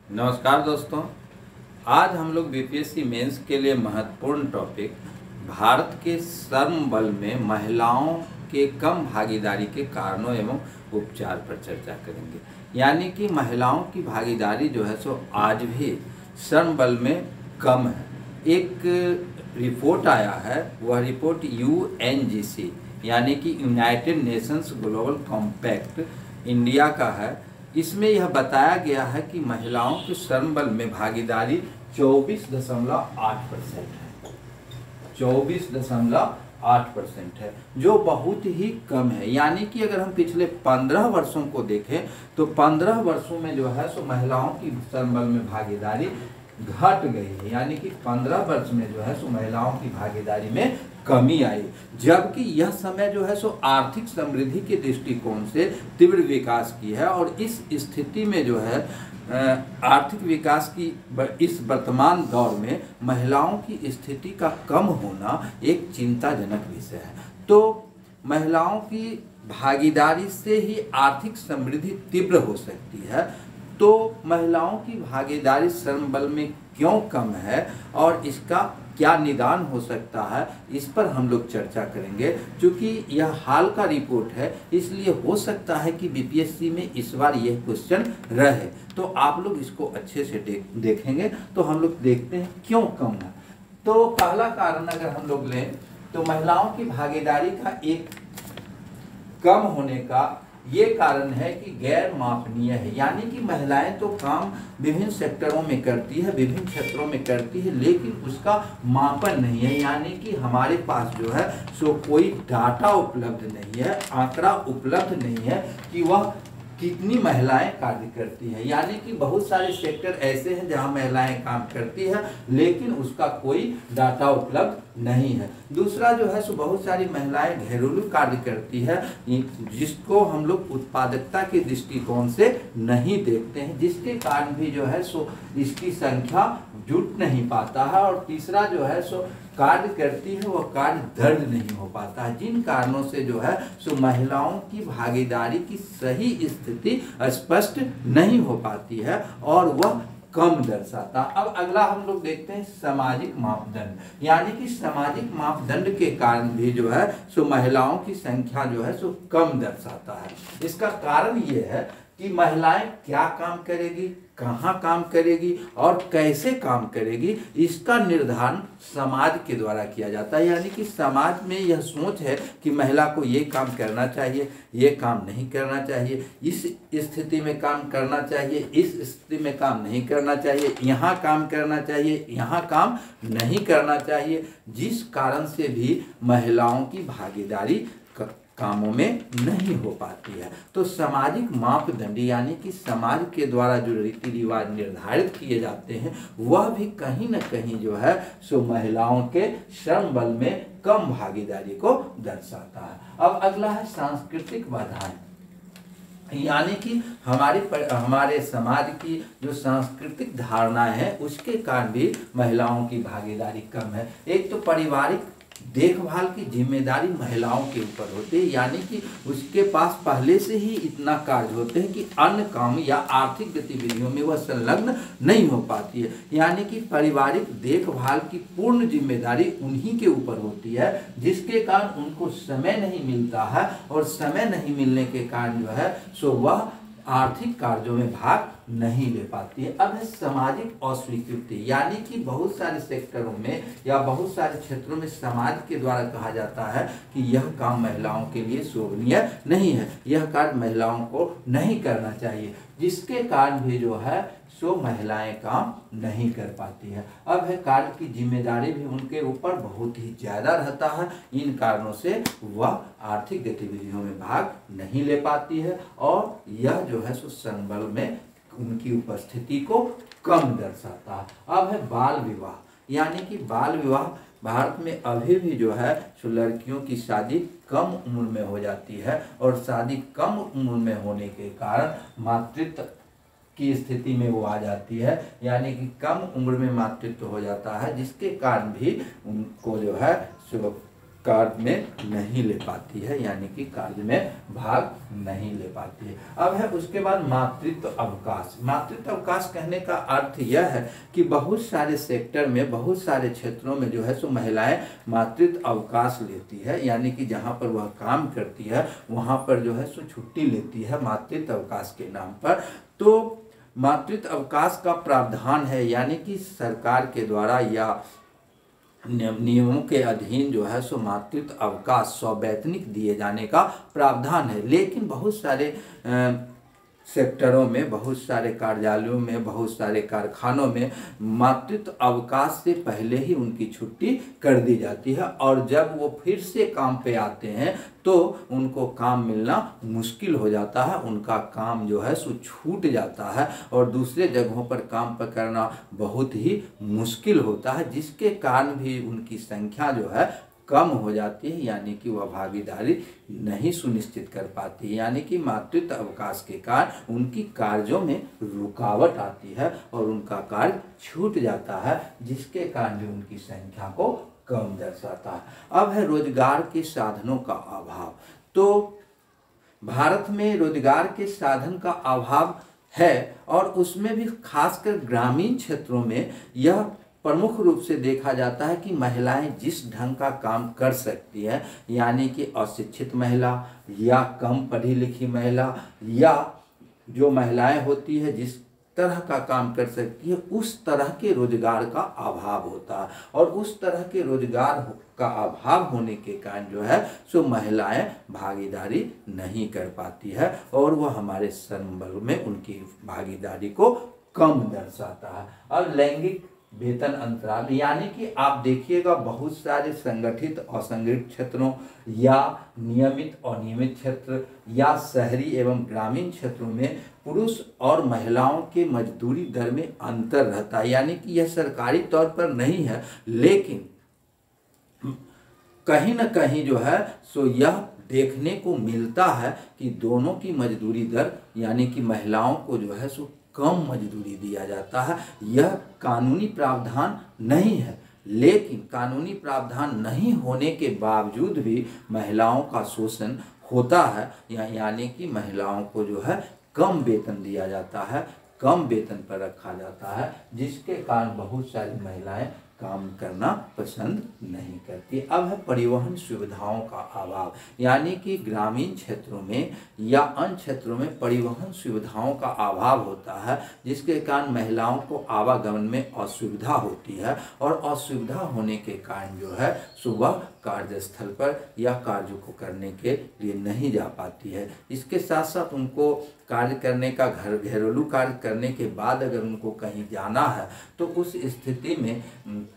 नमस्कार दोस्तों। आज हम लोग बीपीएससी मेंस के लिए महत्वपूर्ण टॉपिक भारत के श्रम बल में महिलाओं के कम भागीदारी के कारणों एवं उपचार पर चर्चा करेंगे। यानी कि महिलाओं की भागीदारी जो है सो आज भी श्रम बल में कम है। एक रिपोर्ट आया है, वह रिपोर्ट यूएनजीसी यानी कि United Nations global compact India का है। इसमें यह बताया गया है कि महिलाओं के श्रम बल में भागीदारी 24.8% है। 24.8% है, जो बहुत ही कम है। यानी कि अगर हम पिछले 15 वर्षों को देखें तो 15 वर्षों में जो है सो महिलाओं की श्रम बल में भागीदारी घट गई है। यानी कि 15 वर्ष में जो है सो महिलाओं की भागीदारी में कमी आई, जबकि यह समय जो है सो आर्थिक समृद्धि के दृष्टिकोण से तीव्र विकास की है। और इस स्थिति में जो है आर्थिक विकास की इस वर्तमान दौर में महिलाओं की स्थिति का कम होना एक चिंताजनक विषय है। तो महिलाओं की भागीदारी से ही आर्थिक समृद्धि तीव्र हो सकती है। तो महिलाओं की भागीदारी श्रम बल में क्यों कम है और इसका क्या निदान हो सकता है, इस पर हम लोग चर्चा करेंगे। क्योंकि यह हाल का रिपोर्ट है, इसलिए हो सकता है कि बीपीएससी में इस बार यह क्वेश्चन रहे। तो आप लोग इसको अच्छे से देखेंगे। तो हम लोग देखते हैं क्यों कम है। तो पहला कारण अगर हम लोग लें तो महिलाओं की भागीदारी का एक कम होने का ये कारण है कि गैर मापनीय है। यानी कि महिलाएं तो काम विभिन्न सेक्टरों में करती है, विभिन्न क्षेत्रों में करती है, लेकिन उसका मापन नहीं है। यानी कि हमारे पास जो है सो कोई डाटा उपलब्ध नहीं है, आंकड़ा उपलब्ध नहीं है कि वह कितनी महिलाएं कार्य करती हैं। यानी कि बहुत सारे सेक्टर ऐसे हैं जहां महिलाएं काम करती है, लेकिन उसका कोई डाटा उपलब्ध नहीं है। दूसरा जो है सो बहुत सारी महिलाएं घरेलू कार्य करती है, जिसको हम लोग उत्पादकता के दृष्टिकोण से नहीं देखते हैं, जिसके कारण भी जो है सो इसकी संख्या जुट नहीं पाता है। और तीसरा जो है सो कार्य करती है वह कार्य दर्ज नहीं हो पाता है, जिन कारणों से जो है सो महिलाओं की भागीदारी की सही स्थिति स्पष्ट नहीं हो पाती है और वह कम दर्शाता। अब अगला हम लोग देखते हैं सामाजिक मापदंड। यानी कि सामाजिक मापदंड के कारण भी जो है सो महिलाओं की संख्या जो है सो कम दर्शाता है। इसका कारण ये है कि महिलाएं क्या काम करेगी, कहाँ काम करेगी और कैसे काम करेगी, इसका निर्धारण समाज के द्वारा किया जाता है। यानी कि समाज में यह सोच है कि महिला को ये काम करना चाहिए, ये काम नहीं करना चाहिए, इस स्थिति में काम करना चाहिए, इस स्थिति में काम नहीं करना चाहिए, यहाँ काम करना चाहिए, यहाँ काम नहीं करना चाहिए, जिस कारण से भी महिलाओं की भागीदारी कामों में नहीं हो पाती है। तो सामाजिक मापदंड यानी कि समाज के द्वारा जो रीति रिवाज निर्धारित किए जाते हैं वह भी कहीं न कहीं जो है सो महिलाओं के श्रम बल में कम भागीदारी को दर्शाता है। अब अगला है सांस्कृतिक बाधाएं। यानी कि हमारे समाज की जो सांस्कृतिक धारणाएं हैं उसके कारण भी महिलाओं की भागीदारी कम है। एक तो पारिवारिक देखभाल की जिम्मेदारी महिलाओं के ऊपर होती है। यानी कि उसके पास पहले से ही इतना कार्य होते हैं कि अन्य काम या आर्थिक गतिविधियों में वह संलग्न नहीं हो पाती है। यानी कि पारिवारिक देखभाल की पूर्ण जिम्मेदारी उन्हीं के ऊपर होती है, जिसके कारण उनको समय नहीं मिलता है और समय नहीं मिलने के कारण जो है सो वह आर्थिक कार्यों में भाग नहीं ले पाती है। अब है सामाजिक अस्वीकृति। यानी कि बहुत सारे सेक्टरों में या बहुत सारे क्षेत्रों में समाज के द्वारा कहा जाता है कि यह काम महिलाओं के लिए शोभनीय नहीं है, यह कार्य महिलाओं को नहीं करना चाहिए, जिसके कारण भी जो है सो महिलाएं काम नहीं कर पाती है। अब है कार्य की जिम्मेदारी भी उनके ऊपर बहुत ही ज़्यादा रहता है। इन कारणों से वह आर्थिक गतिविधियों में भाग नहीं ले पाती है और यह जो है सो श्रम बल में उनकी उपस्थिति को कम दर्शाता है। अब है बाल विवाह। यानी कि बाल विवाह भारत में अभी भी जो है सो लड़कियों की शादी कम उम्र में हो जाती है और शादी कम उम्र में होने के कारण मातृत्व की स्थिति में वो आ जाती है। यानी कि कम उम्र में मातृत्व हो जाता है, जिसके कारण भी उनको जो है सो कार्य में नहीं ले पाती है, यानी कि कार्य में भाग नहीं ले पाती है। अब है उसके बाद मातृत्व अवकाश। मातृत्व अवकाश कहने का अर्थ यह है कि बहुत सारे सेक्टर में, बहुत सारे क्षेत्रों में जो है सो महिलाएं मातृत्व अवकाश लेती है, यानी कि जहां पर वह काम करती है वहां पर जो है सो छुट्टी लेती है मातृत्व अवकाश के नाम पर। तो मातृत्व अवकाश का प्रावधान है, यानी कि सरकार के द्वारा या नियमों के अधीन जो है सो मातृत्व अवकाश सवैतनिक दिए जाने का प्रावधान है। लेकिन बहुत सारे सेक्टरों में, बहुत सारे कार्यालयों में, बहुत सारे कारखानों में मातृत्व अवकाश से पहले ही उनकी छुट्टी कर दी जाती है, और जब वो फिर से काम पे आते हैं तो उनको काम मिलना मुश्किल हो जाता है, उनका काम जो है सो छूट जाता है और दूसरे जगहों पर काम पर करना बहुत ही मुश्किल होता है, जिसके कारण भी उनकी संख्या जो है कम हो जाती है, यानी कि वह भागीदारी नहीं सुनिश्चित कर पाती है। यानी कि मातृत्व अवकाश के कारण उनकी कार्यों में रुकावट आती है और उनका कार्य छूट जाता है, जिसके कारण भी उनकी संख्या को कम दर्शाता है। अब है रोजगार के साधनों का अभाव। तो भारत में रोजगार के साधन का अभाव है, और उसमें भी खासकर ग्रामीण क्षेत्रों में यह प्रमुख रूप से देखा जाता है कि महिलाएं जिस ढंग का काम कर सकती है, यानी कि अशिक्षित महिला या कम पढ़ी लिखी महिला या जो महिलाएं होती है जिस तरह का काम कर सकती है, उस तरह के रोजगार का अभाव होता है, और उस तरह के रोजगार का अभाव होने के कारण जो है सो महिलाएं भागीदारी नहीं कर पाती है, और वह हमारे श्रम बल में उनकी भागीदारी को कम दर्शाता है। और लैंगिक वेतन अंतराल, यानी कि आप देखिएगा बहुत सारे संगठित असंगठित क्षेत्रों या नियमित अनियमित क्षेत्र या शहरी एवं ग्रामीण क्षेत्रों में पुरुष और महिलाओं के मजदूरी दर में अंतर रहता है, यानी कि यह सरकारी तौर पर नहीं है, लेकिन कहीं न कहीं जो है सो यह देखने को मिलता है कि दोनों की मजदूरी दर, यानी कि महिलाओं को जो है सो कम मजदूरी दिया जाता है। यह कानूनी प्रावधान नहीं है, लेकिन कानूनी प्रावधान नहीं होने के बावजूद भी महिलाओं का शोषण होता है, यानी कि महिलाओं को जो है कम वेतन दिया जाता है, कम वेतन पर रखा जाता है, जिसके कारण बहुत सारी महिलाएं काम करना पसंद नहीं करती। अब है परिवहन सुविधाओं का अभाव, यानी कि ग्रामीण क्षेत्रों में या अन्य क्षेत्रों में परिवहन सुविधाओं का अभाव होता है, जिसके कारण महिलाओं को आवागमन में असुविधा होती है, और असुविधा होने के कारण जो है सुबह कार्यस्थल पर या कार्य को करने के लिए नहीं जा पाती है। इसके साथ साथ उनको कार्य करने का, घरेलू कार्य करने के बाद अगर उनको कहीं जाना है तो उस स्थिति में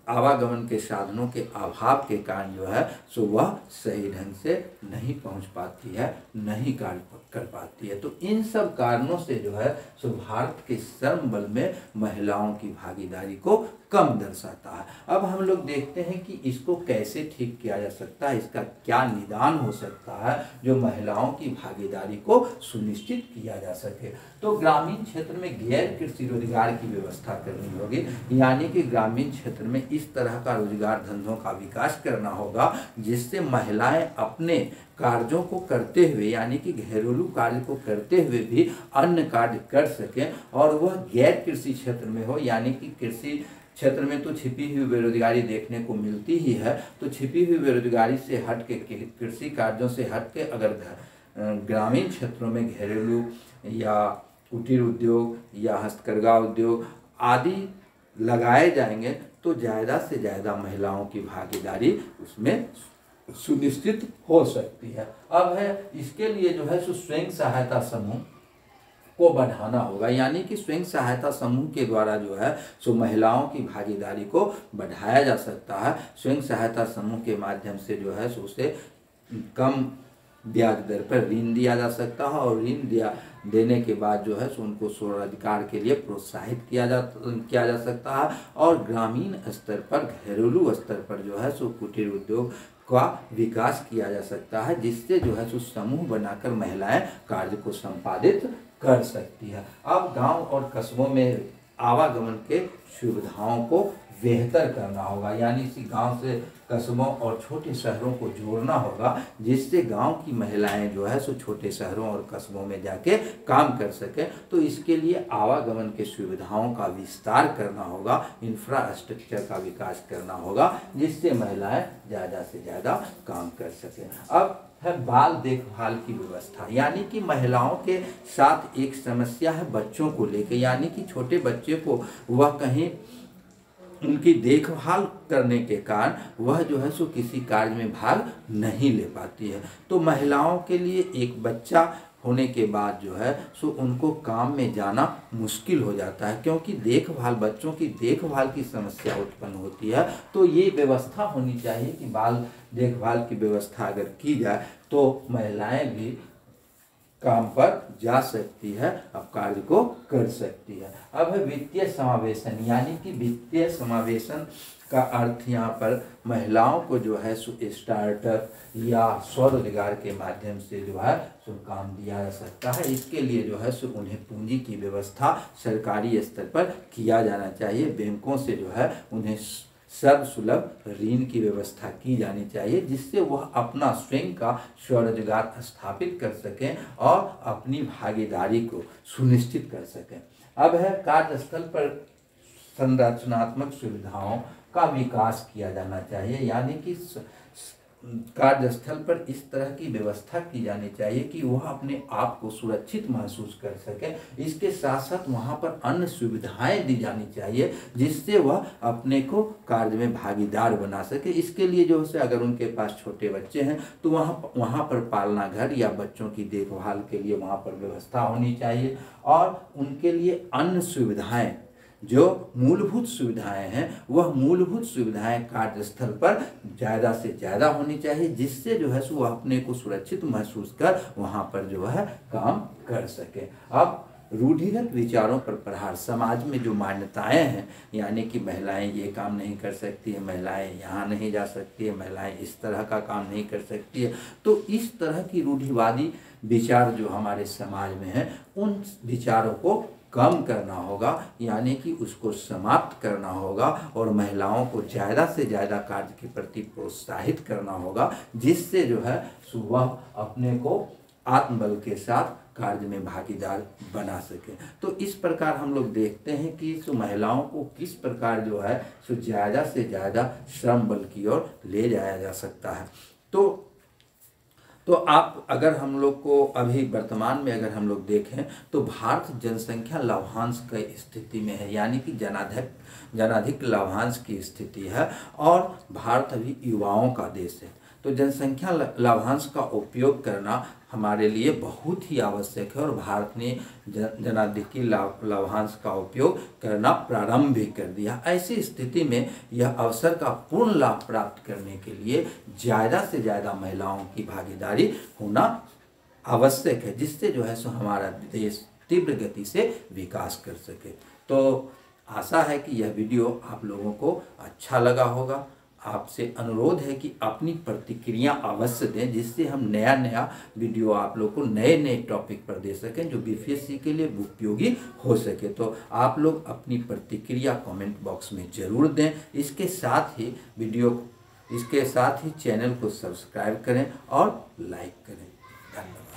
आवागमन के साधनों के अभाव के कारण जो है सो वह सही ढंग से नहीं पहुंच पाती है, नहीं कार्य कर पाती है। तो इन सब कारणों से जो है सो भारत के श्रम बल में महिलाओं की भागीदारी को कम दर्शाता है। अब हम लोग देखते हैं कि इसको कैसे ठीक किया जा सकता है, इसका क्या निदान हो सकता है जो महिलाओं की भागीदारी को सुनिश्चित किया जा सके। तो ग्रामीण क्षेत्र में गैर कृषि रोजगार की व्यवस्था करनी होगी, यानी कि ग्रामीण क्षेत्र में इस तरह का रोजगार धंधों का विकास करना होगा जिससे महिलाएं अपने कार्यों को करते हुए, यानी कि घरेलू कार्य को करते हुए भी अन्य कार्य कर सकें, और वह गैर कृषि क्षेत्र में हो, यानी कि कृषि क्षेत्र में तो छिपी हुई बेरोजगारी देखने को मिलती ही है। तो छिपी हुई बेरोजगारी से हट के, कृषि कार्यों से हट के अगर ग्रामीण क्षेत्रों में घरेलू या कुटीर उद्योग या हस्तकरघा उद्योग आदि लगाए जाएंगे तो ज़्यादा से ज़्यादा महिलाओं की भागीदारी उसमें सुनिश्चित हो सकती है। अब है इसके लिए जो है सो स्वयं सहायता समूह को बढ़ाना होगा, यानी कि स्वयं सहायता समूह के द्वारा जो है सो महिलाओं की भागीदारी को बढ़ाया जा सकता है। स्वयं सहायता समूह के माध्यम से जो है सो उसे कम ब्याज दर पर ऋण दिया जा सकता है, और ऋण देने के बाद जो है सो उनको स्वरोजगार के लिए प्रोत्साहित किया जा सकता है, और ग्रामीण स्तर पर, घरेलू स्तर पर जो है सो कुटीर उद्योग का विकास किया जा सकता है, जिससे जो है सो समूह बनाकर महिलाएं कार्य को संपादित कर सकती है। अब गांव और कस्बों में आवागमन के सुविधाओं को बेहतर करना होगा, यानी इसी गांव से कस्बों और छोटे शहरों को जोड़ना होगा, जिससे गांव की महिलाएं जो है सो छोटे शहरों और कस्बों में जाके काम कर सकें। तो इसके लिए आवागमन के सुविधाओं का विस्तार करना होगा, इंफ्रास्ट्रक्चर का विकास करना होगा, जिससे महिलाएं ज़्यादा से ज़्यादा काम कर सकें। अब है बाल देखभाल की व्यवस्था, यानी कि महिलाओं के साथ एक समस्या है बच्चों को लेकर, यानी कि छोटे बच्चे को वह कहीं उनकी देखभाल करने के कारण वह जो है सो किसी कार्य में भाग नहीं ले पाती है। तो महिलाओं के लिए एक बच्चा होने के बाद जो है सो उनको काम में जाना मुश्किल हो जाता है, क्योंकि देखभाल बच्चों की देखभाल की समस्या उत्पन्न होती है। तो ये व्यवस्था होनी चाहिए कि बाल देखभाल की व्यवस्था अगर की जाए तो महिलाएं भी काम पर जा सकती है, अब कार्य को कर सकती है। अब है वित्तीय समावेशन, यानी कि वित्तीय समावेशन का अर्थ यहाँ पर महिलाओं को जो है सो स्टार्टअप या स्वरोजगार के माध्यम से जो है सो काम दिया जा सकता है। इसके लिए जो है सो उन्हें पूंजी की व्यवस्था सरकारी स्तर पर किया जाना चाहिए। बैंकों से जो है उन्हें सर्वसुलभ ऋण की व्यवस्था की जानी चाहिए, जिससे वह अपना स्वयं का स्वरोजगार स्थापित कर सकें और अपनी भागीदारी को सुनिश्चित कर सकें। अब है कार्यस्थल पर संरचनात्मक सुविधाओं का विकास किया जाना चाहिए, यानी कि कार्यस्थल पर इस तरह की व्यवस्था की जानी चाहिए कि वह अपने आप को सुरक्षित महसूस कर सके। इसके साथ साथ वहाँ पर अन्य सुविधाएं दी जानी चाहिए, जिससे वह अपने को कार्य में भागीदार बना सके। इसके लिए जो है अगर उनके पास छोटे बच्चे हैं तो वहाँ पर पालना घर या बच्चों की देखभाल के लिए वहाँ पर व्यवस्था होनी चाहिए, और उनके लिए अन्य सुविधाएं जो मूलभूत सुविधाएं हैं वह मूलभूत सुविधाएं कार्यस्थल पर ज़्यादा से ज़्यादा होनी चाहिए, जिससे जो है सो वह अपने को सुरक्षित महसूस कर वहाँ पर जो है काम कर सके। अब रूढ़िगत विचारों पर प्रहार, समाज में जो मान्यताएं हैं, यानी कि महिलाएं ये काम नहीं कर सकती है, महिलाएं यहाँ नहीं जा सकती है, महिलाएं इस तरह का काम नहीं कर सकती है, तो इस तरह की रूढ़िवादी विचार जो हमारे समाज में है उन विचारों को कम करना होगा, यानी कि उसको समाप्त करना होगा और महिलाओं को ज़्यादा से ज़्यादा कार्य के प्रति प्रोत्साहित करना होगा, जिससे जो है वह अपने को आत्मबल के साथ कार्य में भागीदार बना सके। तो इस प्रकार हम लोग देखते हैं कि महिलाओं को किस प्रकार जो है ज़्यादा से ज़्यादा श्रम बल की ओर ले जाया जा सकता है। तो आप अगर हम लोग को अभी वर्तमान में अगर हम लोग देखें तो भारत जनसंख्या लाभांश की स्थिति में है, यानी कि जनाधिक लाभांश की स्थिति है, और भारत अभी युवाओं का देश है। तो जनसंख्या लाभांश का उपयोग करना हमारे लिए बहुत ही आवश्यक है, और भारत ने जनाधिकी लाभांश का उपयोग करना प्रारंभ भी कर दिया। ऐसी स्थिति में यह अवसर का पूर्ण लाभ प्राप्त करने के लिए ज़्यादा से ज़्यादा महिलाओं की भागीदारी होना आवश्यक है, जिससे जो है सो हमारा देश तीव्र गति से विकास कर सके। तो आशा है कि यह वीडियो आप लोगों को अच्छा लगा होगा। आपसे अनुरोध है कि अपनी प्रतिक्रिया अवश्य दें, जिससे हम नया वीडियो आप लोग को नए टॉपिक पर दे सकें जो बीपीएससी के लिए उपयोगी हो सके। तो आप लोग अपनी प्रतिक्रिया कमेंट बॉक्स में ज़रूर दें। इसके साथ ही चैनल को सब्सक्राइब करें और लाइक करें। धन्यवाद।